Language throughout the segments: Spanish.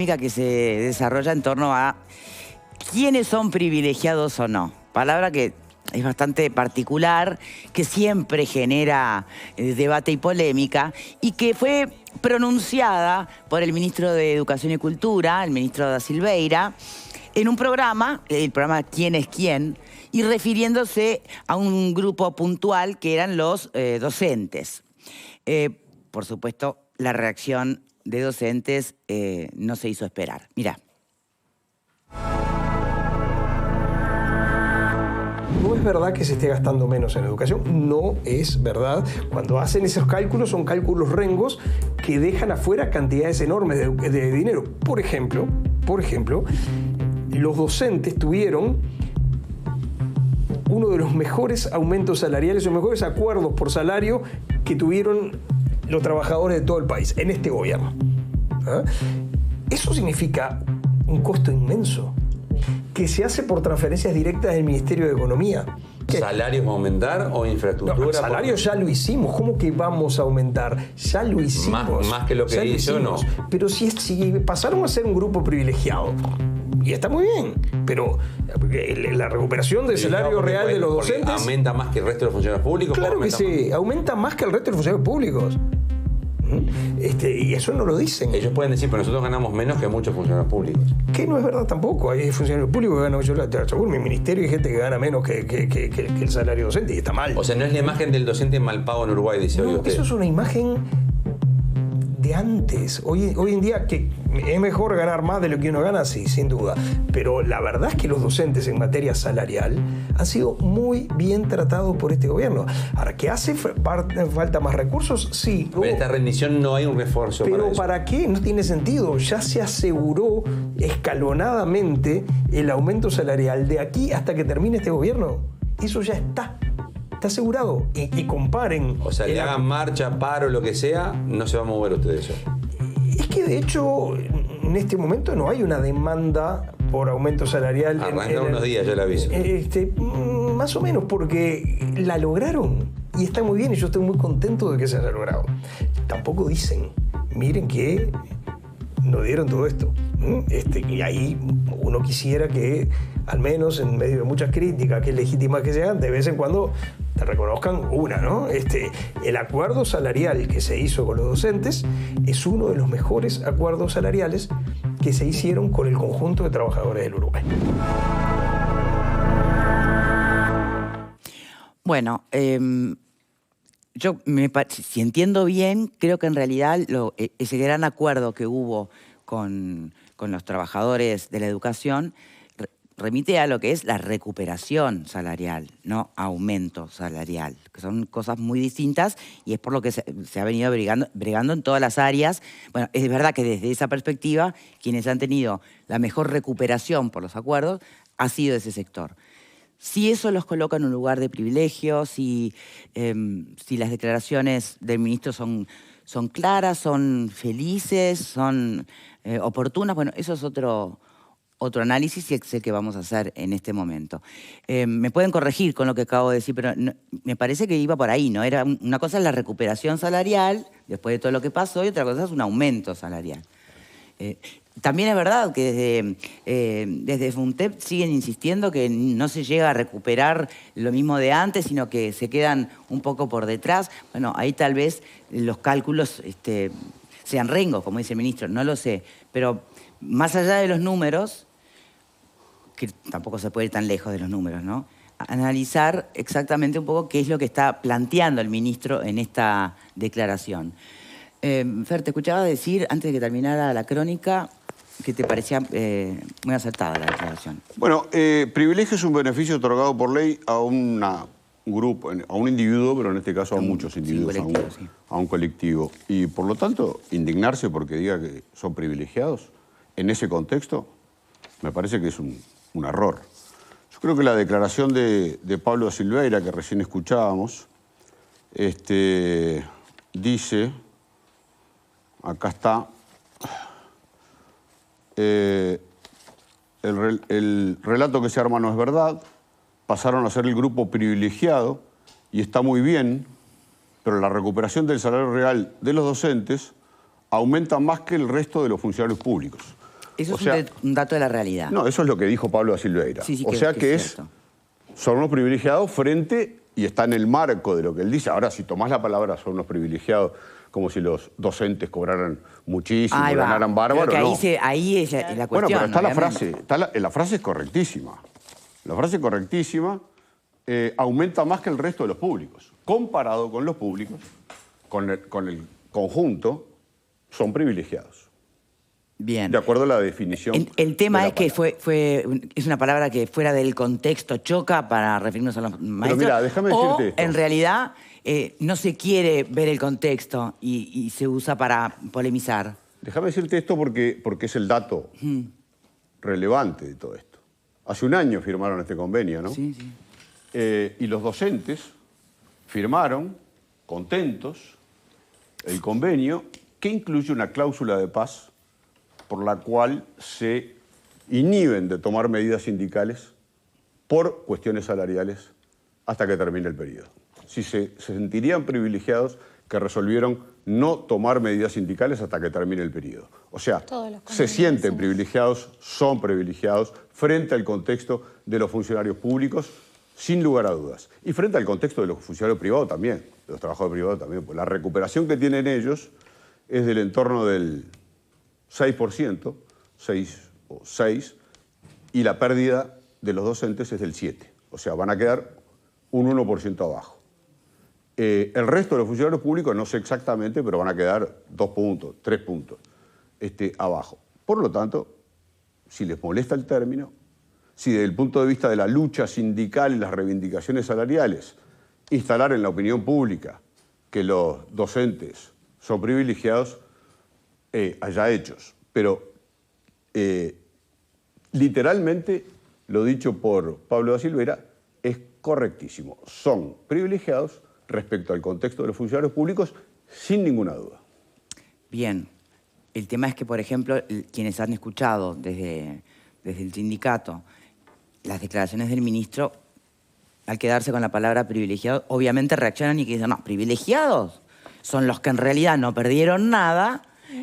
Que se desarrolla en torno a quiénes son privilegiados o no. Palabra que es bastante particular, que siempre genera debate y polémica, y que fue pronunciada por el ministro de Educación y Cultura, el ministro Da Silveira, en un programa, el programa ¿Quién es quién?, y refiriéndose a un grupo puntual que eran los docentes. Por supuesto, la reacción de docentes no se hizo esperar. Mirá. No es verdad que se esté gastando menos en educación, no es verdad. Cuando hacen esos cálculos, son cálculos rengos que dejan afuera cantidades enormes de dinero. Por ejemplo, los docentes tuvieron uno de los mejores aumentos salariales, los mejores acuerdos por salario que tuvieron los trabajadores de todo el país, en este gobierno. ¿Ah? Eso significa un costo inmenso, que se hace por transferencias directas del Ministerio de Economía. ¿Salarios va a aumentar o infraestructura? No, salarios ya lo hicimos. ¿Cómo que vamos a aumentar? Ya lo hicimos. Más que lo que hizo, no. Pero si pasaron a ser un grupo privilegiado, y está muy bien, pero la recuperación del salario real de los docentes... ¿Aumenta más que el resto de los funcionarios públicos? Claro que sí, aumenta más que el resto de los funcionarios públicos. Y eso no lo dicen. Ellos pueden decir, pero nosotros ganamos menos que muchos funcionarios públicos. Que no es verdad tampoco. Hay funcionarios públicos que ganan, yo te aseguro, en mi ministerio hay gente que gana menos que el salario docente, y está mal. O sea, no es la imagen del docente mal pago en Uruguay, dice hoy usted. Eso es una imagen de antes. Hoy en día que es mejor ganar más de lo que uno gana, sí, sin duda. Pero la verdad es que los docentes en materia salarial han sido muy bien tratados por este gobierno. Ahora, ¿que hace falta más recursos? Sí. Pero en esta rendición no hay un refuerzo para eso. ¿Pero para qué? No tiene sentido. Ya se aseguró escalonadamente el aumento salarial de aquí hasta que termine este gobierno. Eso ya está. Está asegurado. Y comparen... O sea, le hagan marcha, paro, lo que sea, no se va a mover usted de eso. Es que de hecho, en este momento no hay una demanda por aumento salarial. Arrancan unos días, ya la aviso. Más o menos, porque la lograron. Y está muy bien, y yo estoy muy contento de que se haya logrado. Tampoco dicen, miren que nos dieron todo esto. Y ahí uno quisiera que, al menos en medio de muchas críticas, que es legítima que se hagan, de vez en cuando te reconozcan una, ¿no? El acuerdo salarial que se hizo con los docentes es uno de los mejores acuerdos salariales que se hicieron con el conjunto de trabajadores del Uruguay. Bueno, si entiendo bien, creo que en realidad ese gran acuerdo que hubo con los trabajadores de la educación remite a lo que es la recuperación salarial, no aumento salarial, que son cosas muy distintas, y es por lo que se ha venido bregando en todas las áreas. Bueno, es verdad que desde esa perspectiva, quienes han tenido la mejor recuperación por los acuerdos ha sido ese sector. Si eso los coloca en un lugar de privilegio, si las declaraciones del ministro son claras, son felices, son oportunas, bueno, eso es otro análisis, y es el que vamos a hacer en este momento. Me pueden corregir con lo que acabo de decir, pero no, me parece que iba por ahí, ¿no? Una cosa es la recuperación salarial, después de todo lo que pasó, y otra cosa es un aumento salarial. También es verdad que desde FUNTEP siguen insistiendo que no se llega a recuperar lo mismo de antes, sino que se quedan un poco por detrás. Bueno, ahí tal vez los cálculos sean rengos, como dice el ministro, no lo sé. Pero más allá de los números, que tampoco se puede ir tan lejos de los números, ¿no? Analizar exactamente un poco qué es lo que está planteando el ministro en esta declaración. Fer, te escuchaba decir, antes de que terminara la crónica, que te parecía muy acertada la declaración. Bueno, privilegio es un beneficio otorgado por ley a un grupo, a un individuo, pero en este caso a muchos individuos, sí, a un colectivo. Y por lo tanto, indignarse porque diga que son privilegiados en ese contexto, me parece que es un error. Yo creo que la declaración de Pablo Da Silveira, que recién escuchábamos, dice, acá está, el relato que se arma no es verdad, pasaron a ser el grupo privilegiado y está muy bien, pero la recuperación del salario real de los docentes aumenta más que el resto de los funcionarios públicos. Eso es un dato de la realidad. No, eso es lo que dijo Pablo da Silveira. Sí, o sea que son unos privilegiados frente, y está en el marco de lo que él dice. Ahora, si tomás la palabra son unos privilegiados, como si los docentes cobraran muchísimo, ganaran bárbaro, no. Ahí es la cuestión. Bueno, pero está obviamente. la frase, la frase es correctísima. La frase es correctísima, aumenta más que el resto de los públicos. Comparado con los públicos, con el conjunto, son privilegiados. Bien. De acuerdo a la definición. El tema es que es una palabra que fuera del contexto choca para referirnos a los maestros. Pero mira, déjame decirte esto. En realidad no se quiere ver el contexto y se usa para polemizar. Déjame decirte esto porque es el dato relevante de todo esto. Hace un año firmaron este convenio, ¿no? Sí, sí. Y los docentes firmaron, contentos, el convenio que incluye una cláusula de paz por la cual se inhiben de tomar medidas sindicales por cuestiones salariales hasta que termine el periodo. Si se sentirían privilegiados que resolvieron no tomar medidas sindicales hasta que termine el periodo. O sea, se sienten privilegiados, son privilegiados frente al contexto de los funcionarios públicos, sin lugar a dudas. Y frente al contexto de los funcionarios privados también, de los trabajadores privados también. Pues la recuperación que tienen ellos es del entorno del 6%, 6, y la pérdida de los docentes es del 7%. O sea, van a quedar un 1% abajo. El resto de los funcionarios públicos no sé exactamente, pero van a quedar 2 puntos, 3 puntos abajo. Por lo tanto, si les molesta el término, si desde el punto de vista de la lucha sindical y las reivindicaciones salariales, instalar en la opinión pública que los docentes son privilegiados, allá hechos. Pero literalmente, lo dicho por Pablo da Silveira, es correctísimo. Son privilegiados respecto al contexto de los funcionarios públicos, sin ninguna duda. Bien. El tema es que, por ejemplo, quienes han escuchado desde el sindicato las declaraciones del ministro, al quedarse con la palabra privilegiado, obviamente reaccionan y dicen, no, privilegiados son los que en realidad no perdieron nada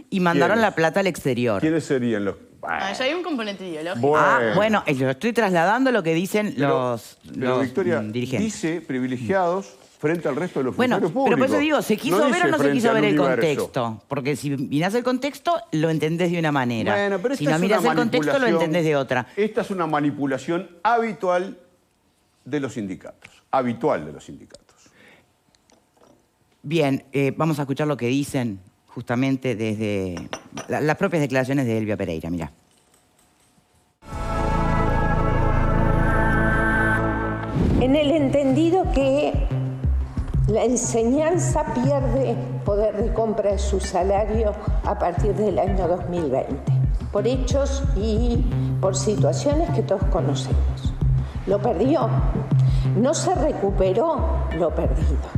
y mandaron la plata al exterior. ¿Quiénes serían los...? Ya hay un componente ideológico. Bueno, yo estoy trasladando lo que dicen los Victoria, dirigentes. Dice privilegiados frente al resto de los funcionarios públicos. Pero por eso digo, ¿se quiso ver o no se quiso ver el contexto? Porque si mirás el contexto, lo entendés de una manera. Bueno, pero si no mirás el contexto, lo entendés de otra. Esta es una manipulación habitual de los sindicatos. Habitual de los sindicatos. Bien, vamos a escuchar lo que dicen justamente desde las propias declaraciones de Elvia Pereira. Mirá. En el entendido que la enseñanza pierde poder de compra de su salario a partir del año 2020, por hechos y por situaciones que todos conocemos. Lo perdió, no se recuperó lo perdido.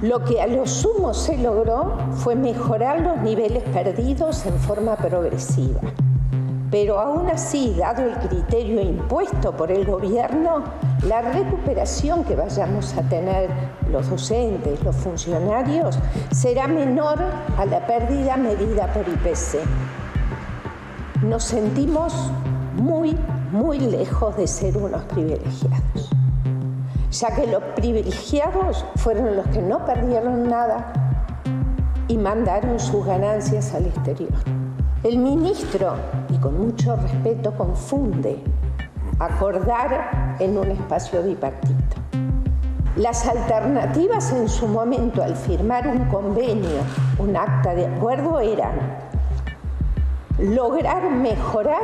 Lo que a lo sumo se logró fue mejorar los niveles perdidos en forma progresiva. Pero aún así, dado el criterio impuesto por el gobierno, la recuperación que vayamos a tener los docentes, los funcionarios, será menor a la pérdida medida por IPC. Nos sentimos muy lejos de ser unos privilegiados, ya que los privilegiados fueron los que no perdieron nada y mandaron sus ganancias al exterior. El ministro, y con mucho respeto, confunde acordar en un espacio bipartito. Las alternativas en su momento al firmar un convenio, un acta de acuerdo, eran lograr mejorar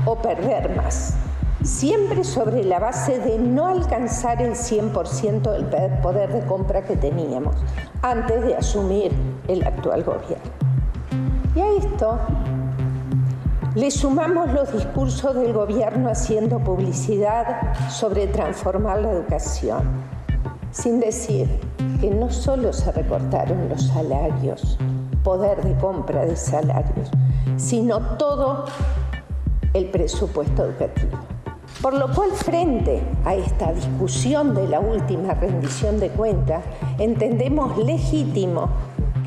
o perder más, siempre sobre la base de no alcanzar el 100% del poder de compra que teníamos antes de asumir el actual gobierno. Y a esto le sumamos los discursos del gobierno haciendo publicidad sobre transformar la educación, sin decir que no solo se recortaron los salarios, poder de compra de salarios, sino todo el presupuesto educativo. Por lo cual, frente a esta discusión de la última rendición de cuentas, entendemos legítimo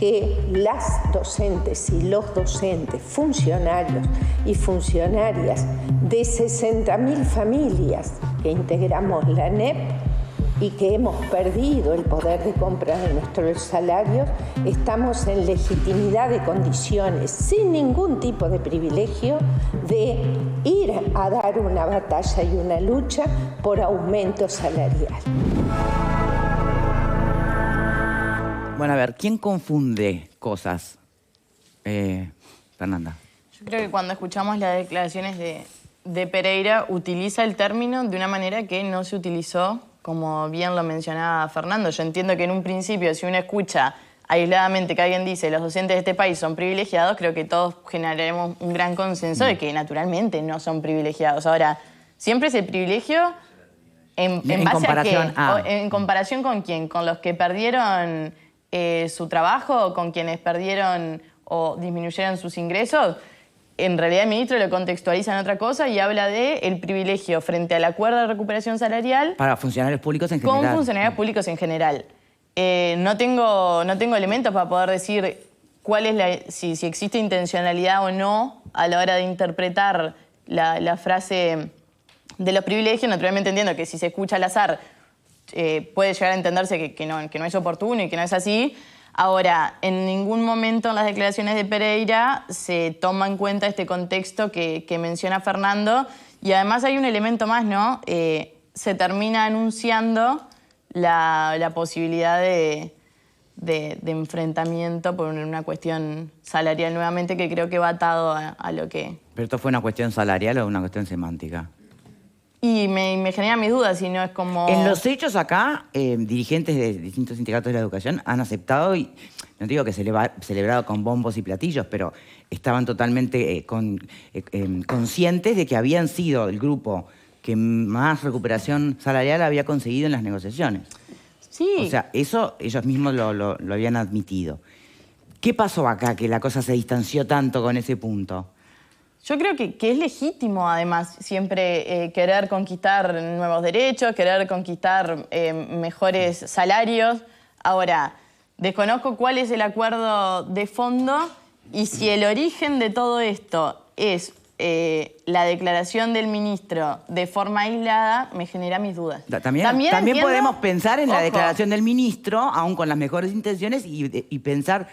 que las docentes y los docentes, funcionarios y funcionarias de 60.000 familias que integramos la ANEP y que hemos perdido el poder de compra de nuestros salarios, estamos en legitimidad de condiciones, sin ningún tipo de privilegio, de ir a dar una batalla y una lucha por aumento salarial. Bueno, a ver, ¿quién confunde cosas? Fernanda. Yo creo que cuando escuchamos las declaraciones de Pereira, utiliza el término de una manera que no se utilizó, como bien lo mencionaba Fernando. Yo entiendo que en un principio, si uno escucha aisladamente que alguien dice los docentes de este país son privilegiados, creo que todos generaremos un gran consenso de que naturalmente no son privilegiados. Ahora, siempre es el privilegio en base comparación a qué. ¿En comparación con quién? ¿Con los que perdieron su trabajo? ¿Con quienes perdieron o disminuyeron sus ingresos? En realidad el ministro lo contextualiza en otra cosa y habla de el privilegio frente al acuerdo de recuperación salarial para funcionarios públicos en general. Con funcionarios públicos en general. No tengo elementos para poder decir cuál es si existe intencionalidad o no a la hora de interpretar la frase de los privilegios. Naturalmente entiendo que si se escucha al azar puede llegar a entenderse que no es oportuno y que no es así. Ahora, en ningún momento en las declaraciones de Pereira se toma en cuenta este contexto que menciona Fernando. Y además hay un elemento más, ¿no? Se termina anunciando la posibilidad de enfrentamiento por una cuestión salarial nuevamente, que creo que va atado a lo que... ¿Pero esto fue una cuestión salarial o una cuestión semántica? Y me genera mis dudas, si no es como... En los hechos acá, dirigentes de distintos sindicatos de la educación han aceptado, y no digo que celebrado con bombos y platillos, pero estaban totalmente conscientes de que habían sido el grupo que más recuperación salarial había conseguido en las negociaciones. Sí. O sea, eso ellos mismos lo habían admitido. ¿Qué pasó acá que la cosa se distanció tanto con ese punto? Yo creo que es legítimo, además, siempre querer conquistar nuevos derechos, querer conquistar mejores salarios. Ahora, desconozco cuál es el acuerdo de fondo y si el origen de todo esto es la declaración del ministro de forma aislada, me genera mis dudas. También podemos pensar en la declaración del ministro, aún con las mejores intenciones, y pensar...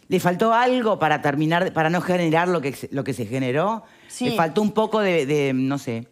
¿Le faltó algo para terminar, para no generar lo que se generó? Sí. ¿Le faltó un poco de no sé,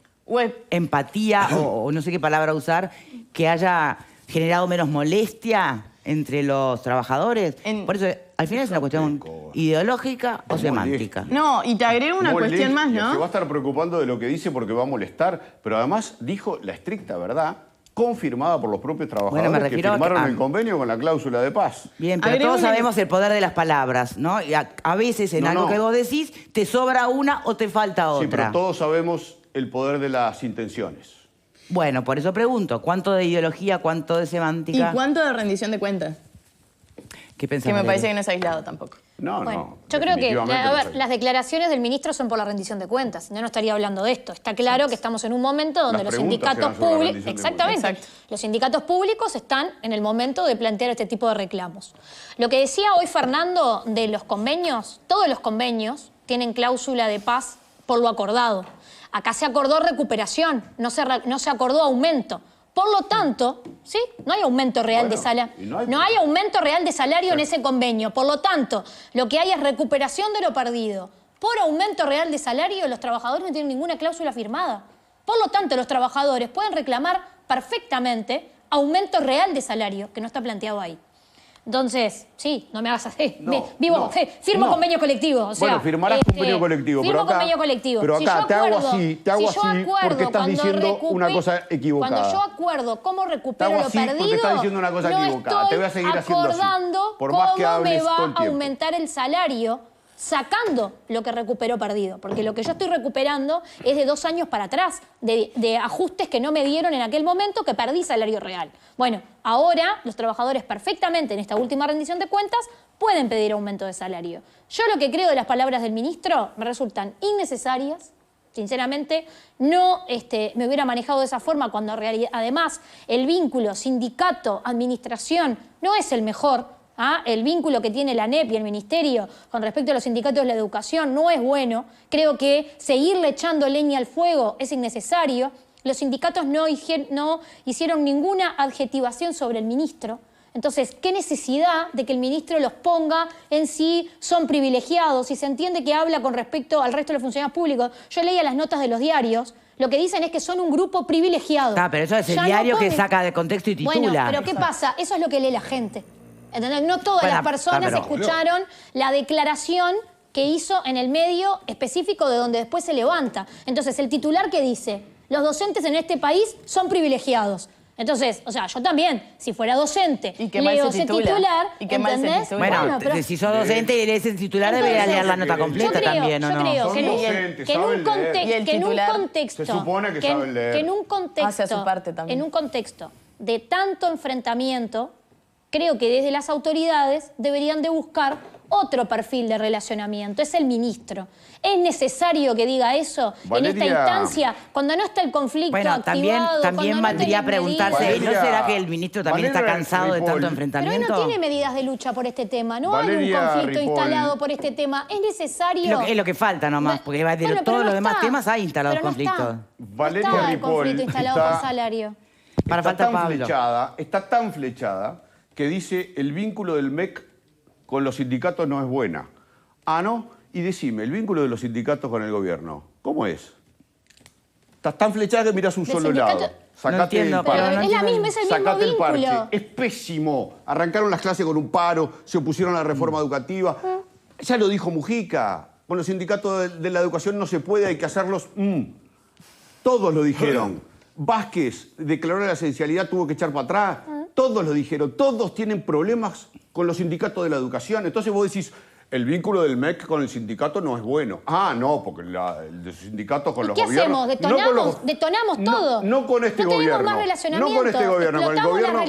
empatía o no sé qué palabra usar, que haya generado menos molestia entre los trabajadores? Por eso, al final es una cuestión ideológica o semántica. No, y te agrego una cuestión más, ¿no? Se va a estar preocupando de lo que dice porque va a molestar, pero además dijo la estricta verdad, confirmada por los propios trabajadores que firmaron el convenio con la cláusula de paz. Bien, pero todos sabemos el poder de las palabras, ¿no? Y a veces en algo que vos decís te sobra una o te falta otra. Sí, pero todos sabemos el poder de las intenciones. Bueno, por eso pregunto, ¿cuánto de ideología, cuánto de semántica? ¿Y cuánto de rendición de cuentas? ¿Qué pensás? Que me parece que no es aislado tampoco. Bueno, yo creo que, las declaraciones del ministro son por la rendición de cuentas, no estaría hablando de esto. Está claro que estamos en un momento donde los sindicatos públicos... Exactamente. Los sindicatos públicos están en el momento de plantear este tipo de reclamos. Lo que decía hoy Fernando de los convenios, todos los convenios tienen cláusula de paz por lo acordado. Acá se acordó recuperación, no se acordó aumento. Por lo tanto, ¿sí? No hay aumento real de salario. No hay aumento real de salario en ese convenio. Por lo tanto, lo que hay es recuperación de lo perdido. Por aumento real de salario, los trabajadores no tienen ninguna cláusula firmada. Por lo tanto, los trabajadores pueden reclamar perfectamente aumento real de salario, que no está planteado ahí. Entonces, sí, no me hagas así. Firmo convenio colectivo. O sea, bueno, firmarás convenio colectivo. Firmo convenio colectivo. Pero acá si te hago así porque estás diciendo una cosa equivocada. Cuando yo acuerdo cómo recupero lo perdido, porque estás diciendo una cosa equivocada. Te voy a seguir haciendo así. Por más que hables todo el tiempo. Cómo me va a aumentar el salario sacando lo que recuperó perdido. Porque lo que yo estoy recuperando es de 2 años para atrás, de ajustes que no me dieron en aquel momento, que perdí salario real. Bueno, ahora los trabajadores perfectamente en esta última rendición de cuentas pueden pedir aumento de salario. Yo lo que creo de las palabras del ministro me resultan innecesarias. Sinceramente, no me hubiera manejado de esa forma cuando además el vínculo sindicato-administración no es el mejor. el vínculo que tiene la ANEP y el Ministerio con respecto a los sindicatos de la educación no es bueno. Creo que seguirle echando leña al fuego es innecesario. Los sindicatos no hicieron ninguna adjetivación sobre el ministro. Entonces, ¿qué necesidad de que el ministro los ponga en sí son privilegiados? Si se entiende que habla con respecto al resto de los funcionarios públicos. Yo leía las notas de los diarios. Lo que dicen es que son un grupo privilegiado. Pero eso es el diario que saca de contexto y titula. Bueno, pero ¿qué pasa? Eso es lo que lee la gente. ¿Entendés? No todas las personas escucharon la declaración que hizo en el medio específico de donde después se levanta. Entonces, el titular que dice, los docentes en este país son privilegiados. Entonces, o sea, yo también, si fuera docente, leo ese titular, ¿entendés? Bueno, pero si sos docente y lees el titular, deberías leer la nota completa también, ¿o no? Yo creo que en un contexto... Se supone que saben leer. En un contexto de tanto enfrentamiento, creo que desde las autoridades deberían de buscar otro perfil de relacionamiento. Es el ministro. ¿Es necesario que diga eso en esta instancia, cuando no está el conflicto activado? También valdría preguntarse, ¿no será que el ministro también está cansado de tanto enfrentamiento? Pero él no tiene medidas de lucha por este tema. No hay un conflicto instalado por este tema. Es necesario... Es lo que falta nomás, porque de todos los demás temas hay instalados conflictos. Valeria Ripoll está tan flechada que dice el vínculo del MEC con los sindicatos no es buena. ¿No? Y decime, el vínculo de los sindicatos con el gobierno, ¿cómo es? Estás tan flechada que mirás un solo lado. Sacate el parche. Es la misma, es el mismo vínculo. Es pésimo. Arrancaron las clases con un paro, se opusieron a la reforma educativa. Ya lo dijo Mujica. Con los sindicatos de la educación no se puede, hay que hacerlos... Todos lo dijeron. Vázquez declaró la esencialidad, tuvo que echar para atrás. Todos lo dijeron. Todos tienen problemas con los sindicatos de la educación. Entonces vos decís, el vínculo del MEC con el sindicato no es bueno. No, porque el de sindicatos con los gobiernos... ¿Qué hacemos? Detonamos todo. No con este gobierno. No más relacionamiento. No con este gobierno. Con el gobierno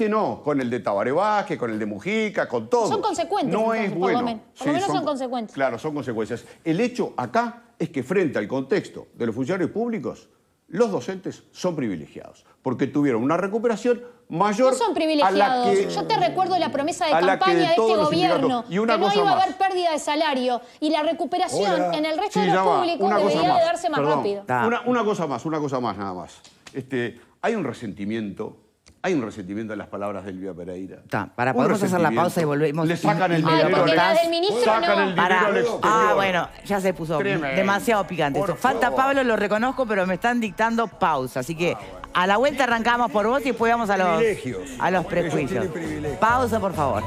no. Con el de Tabaré Vázquez, con el de Mujica, con todo. Son consecuentes. No es bueno. Por lo menos son consecuentes. Claro, son consecuencias. El hecho acá es que frente al contexto de los funcionarios públicos, los docentes son privilegiados, porque tuvieron una recuperación mayor. No son privilegiados. Yo te recuerdo la promesa de campaña de este gobierno, que no iba a haber pérdida de salario, y la recuperación en el resto de los públicos debería de darse más rápido. Una cosa más nada más. Hay un resentimiento de las palabras de Elvia Pereira. Podemos hacer la pausa y volvemos. Le sacan el dinero. Porque la del ministro sacan el dinero al exterior. Bueno, ya se puso demasiado picante. Falta Pablo, lo reconozco, pero me están dictando pausa. Así que a la vuelta arrancamos por vos y después vamos a los prejuicios. Pausa, por favor.